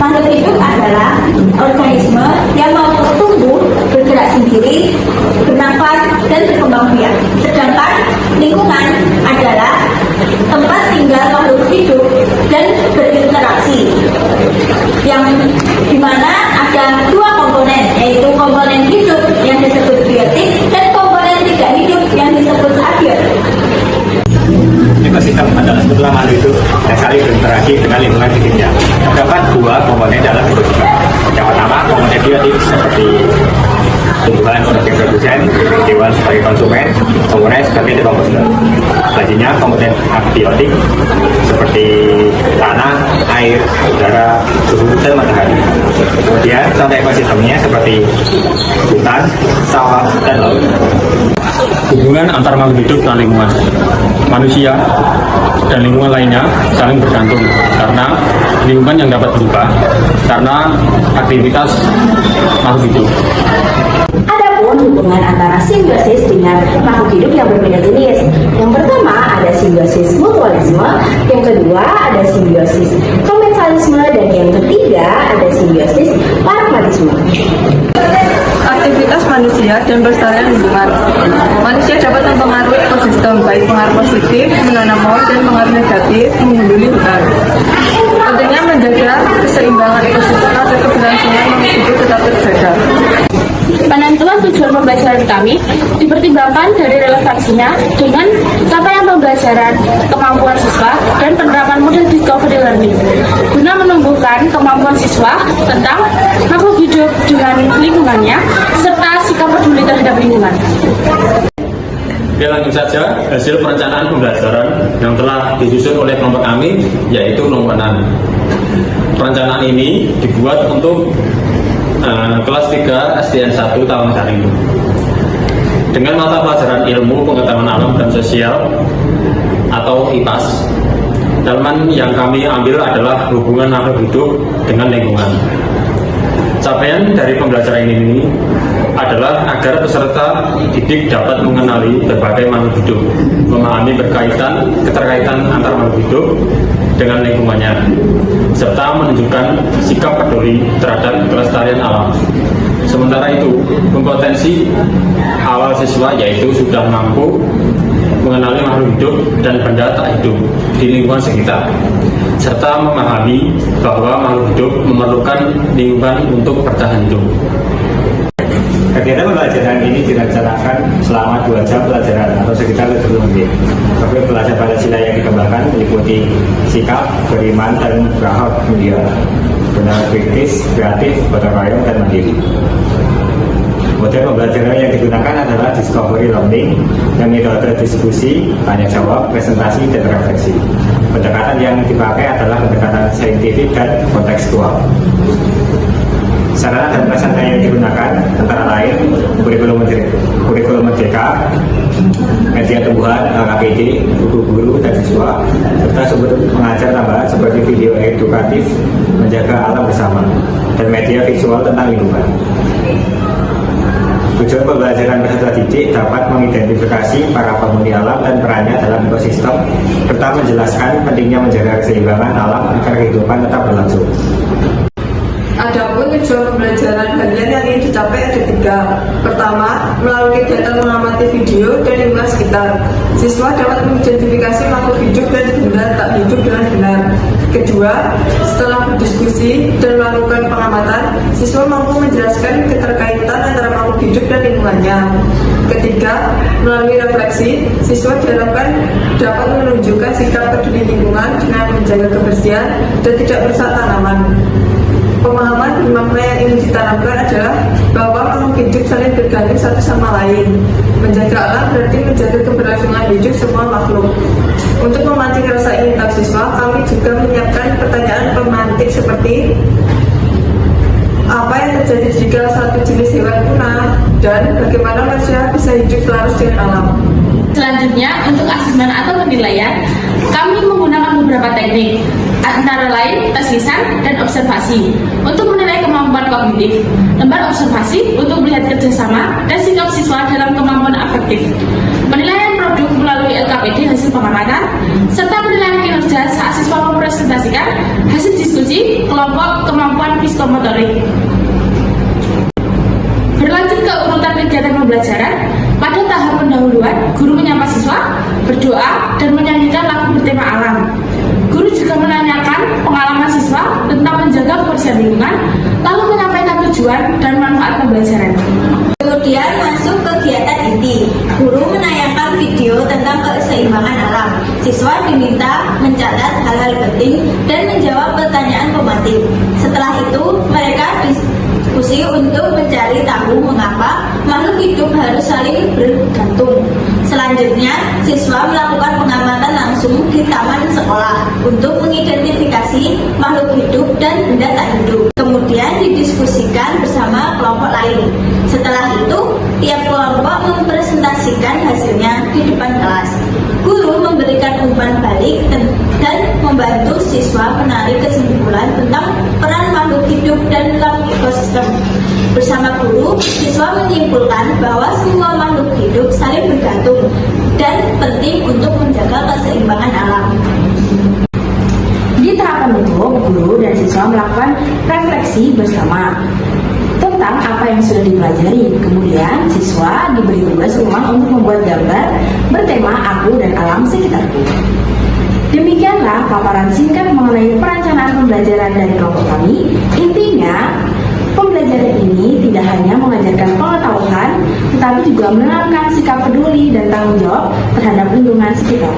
Makhluk hidup adalah organisme yang mau tumbuh, bergerak sendiri, bernafas, dan berkembang biak. Sedangkan lingkungan adalah tempat tinggal makhluk hidup dan berinteraksi, yang dimana ada dua komponen, yaitu komponen hidup yang disebut biotik dan komponen tidak hidup yang disebut abiotik. Ekosistem adalah struktur makhluk hidup yang saling berinteraksi dengan lingkungan sekitarnya. Terdapat dua komponen dalam ekosistem. Yang pertama, komponen biotik seperti tumbuhan sebagai produsen, hewan sebagai konsumen, komponen sebagai dekomposer. Selanjutnya, komponen abiotik seperti tanah, air, udara, suhu, dan matahari. Kemudian, contoh ekosistemnya seperti hutan, sawah, dan laut. Hubungan antar makhluk hidup dan lingkungan. Manusia dan lingkungan lainnya saling bergantung karena lingkungan yang dapat berubah karena aktivitas makhluk hidup. Adapun hubungan antara simbiosis dengan makhluk hidup yang berbeda jenis. Yang pertama ada simbiosis mutualisme, yang kedua ada simbiosis komensalisme, dan yang ketiga ada simbiosis pragmatisme. Aktivitas manusia dan pelestarian lingkungan. Manusia dapat mempengaruhi ekosistem, baik pengaruh positif menanam pohon dan pengaruh negatif menghuni hutan. Pentingnya menjaga keseimbangan ekosistem agar keberlangsungan makhluk hidup tetap terjaga. Penentuan tujuan pembelajaran kami dipertimbangkan dari relevansinya dengan capaian pembelajaran, kemampuan siswa, dan penerapan model discovery learning guna menumbuhkan kemampuan siswa tentang makhluk hidup dengan lingkungannya serta sikap peduli terhadap lingkungan. Oke, langsung saja hasil perencanaan pembelajaran yang telah disusun oleh kelompok kami, yaitu kelompok 6. Perencanaan ini dibuat untuk kelas 3 SDN 1 Tawangsari dengan mata pelajaran ilmu pengetahuan alam dan sosial atau IPAS. Dalaman yang kami ambil adalah hubungan makhluk hidup dengan lingkungan. Capaian dari pembelajaran ini adalah agar peserta didik dapat mengenali berbagai makhluk hidup, memahami keterkaitan antar makhluk hidup dengan lingkungannya, serta menunjukkan sikap peduli terhadap kelestarian alam. Sementara itu, kompetensi awal siswa yaitu sudah mampu mengenali makhluk hidup dan benda tak hidup di lingkungan sekitar, serta memahami bahwa makhluk hidup memerlukan lingkungan untuk bertahan hidup. Kegiatan pembelajaran ini direncanakan selama 2 jam pelajaran atau sekitar 70 menit. Topik belajar Pancasila yang dikembangkan meliputi sikap, beriman, dan berakhlak mulia, benar kritis, kreatif, gotong royong, dan mandiri. Model pembelajaran yang digunakan adalah discovery learning dan metode diskusi, tanya jawab, presentasi, dan refleksi. Pendekatan yang dipakai adalah pendekatan saintifik dan kontekstual. Sarana dan prasarana yang digunakan antara lain kurikulum merdeka, media tumbuhan, KPD, buku guru dan siswa, serta sumber pengajar tambahan seperti video edukatif, menjaga alam bersama, dan media visual tentang lingkungan. Tujuan pembelajaran peserta didik dapat mengidentifikasi para penghuni alam dan perannya dalam ekosistem, serta menjelaskan pentingnya menjaga keseimbangan alam agar kehidupan tetap berlangsung. Adapun tujuan pembelajaran harian yang ingin dicapai ada 3. Pertama, melalui kegiatan mengamati video dan lingkungan sekitar, siswa dapat mengidentifikasi makhluk hidup dan benda tak hidup dengan benar. Kedua, setelah berdiskusi dan melakukan pengamatan, siswa mampu menjelaskan keterkaitan antara makhluk hidup dan lingkungannya. Ketiga, melalui refleksi, siswa diharapkan dapat menunjukkan sikap peduli lingkungan dengan menjaga kebersihan dan tidak merusak tanaman. Pemahaman bermakna yang ingin ditanamkan adalah bahwa makhluk hidup saling bergantung satu sama lain. Menjaga alam berarti menjaga keberlangsungan hidup semua makhluk. Untuk memancing rasa ingin tahu siswa, kami juga menyiapkan pertanyaan pemantik seperti apa yang terjadi jika satu jenis hewan punah, dan bagaimana manusia bisa hidup selaras dengan alam. Selanjutnya, untuk asesmen atau penilaian, kami menggunakan beberapa teknik, antara lain tes lisan dan observasi untuk menilai kemampuan kognitif, lembar observasi untuk melihat kerjasama dan sikap siswa dalam kemampuan afektif, penilaian produk melalui LKPD hasil pengamatan, serta penilaian kinerja saat siswa mempresentasikan hasil diskusi kelompok kemampuan psikomotorik. Berlanjut ke urutan kegiatan pembelajaran, pada tahap pendahuluan, guru menyapa siswa, berdoa, dan menyanyikan lagu bertema alam. Guru juga menanyakan pengalaman siswa tentang menjaga kebersihan lingkungan, lalu menyampaikan tujuan dan manfaat pembelajaran. Kemudian masuk kegiatan inti. Guru menayangkan video tentang keseimbangan alam. Siswa diminta mencatat hal-hal penting dan menjawab pertanyaan pematik. Setelah itu, mereka diskusi untuk mencari tahu mengapa makhluk hidup harus saling bergantung. Selanjutnya, siswa melakukan pengamatan langsung di taman sekolah untuk mengidentifikasi makhluk hidup dan benda tak hidup. Kemudian didiskusikan bersama kelompok lain. Setelah itu, tiap kelompok mempresentasikan hasilnya di depan kelas. Guru memberikan umpan balik dan membantu siswa menarik kesimpulan tentang peran makhluk hidup dan dalam ekosistem. Bersama guru, siswa menyimpulkan bahwa semua makhluk hidup saling bergantung dan penting untuk menjaga keseimbangan alam. Di tahap penutup, guru dan siswa melakukan refleksi bersama tentang apa yang sudah dipelajari. Kemudian, siswa diberi tugas rumah untuk membuat gambar bertema aku dan alam sekitarku. Demikianlah paparan singkat mengenai perencanaan pembelajaran dari kelompok kami. Intinya, pembelajaran ini tidak hanya mengajarkan pengetahuan, tetapi juga menanamkan sikap peduli dan tanggung jawab terhadap lingkungan sekitar.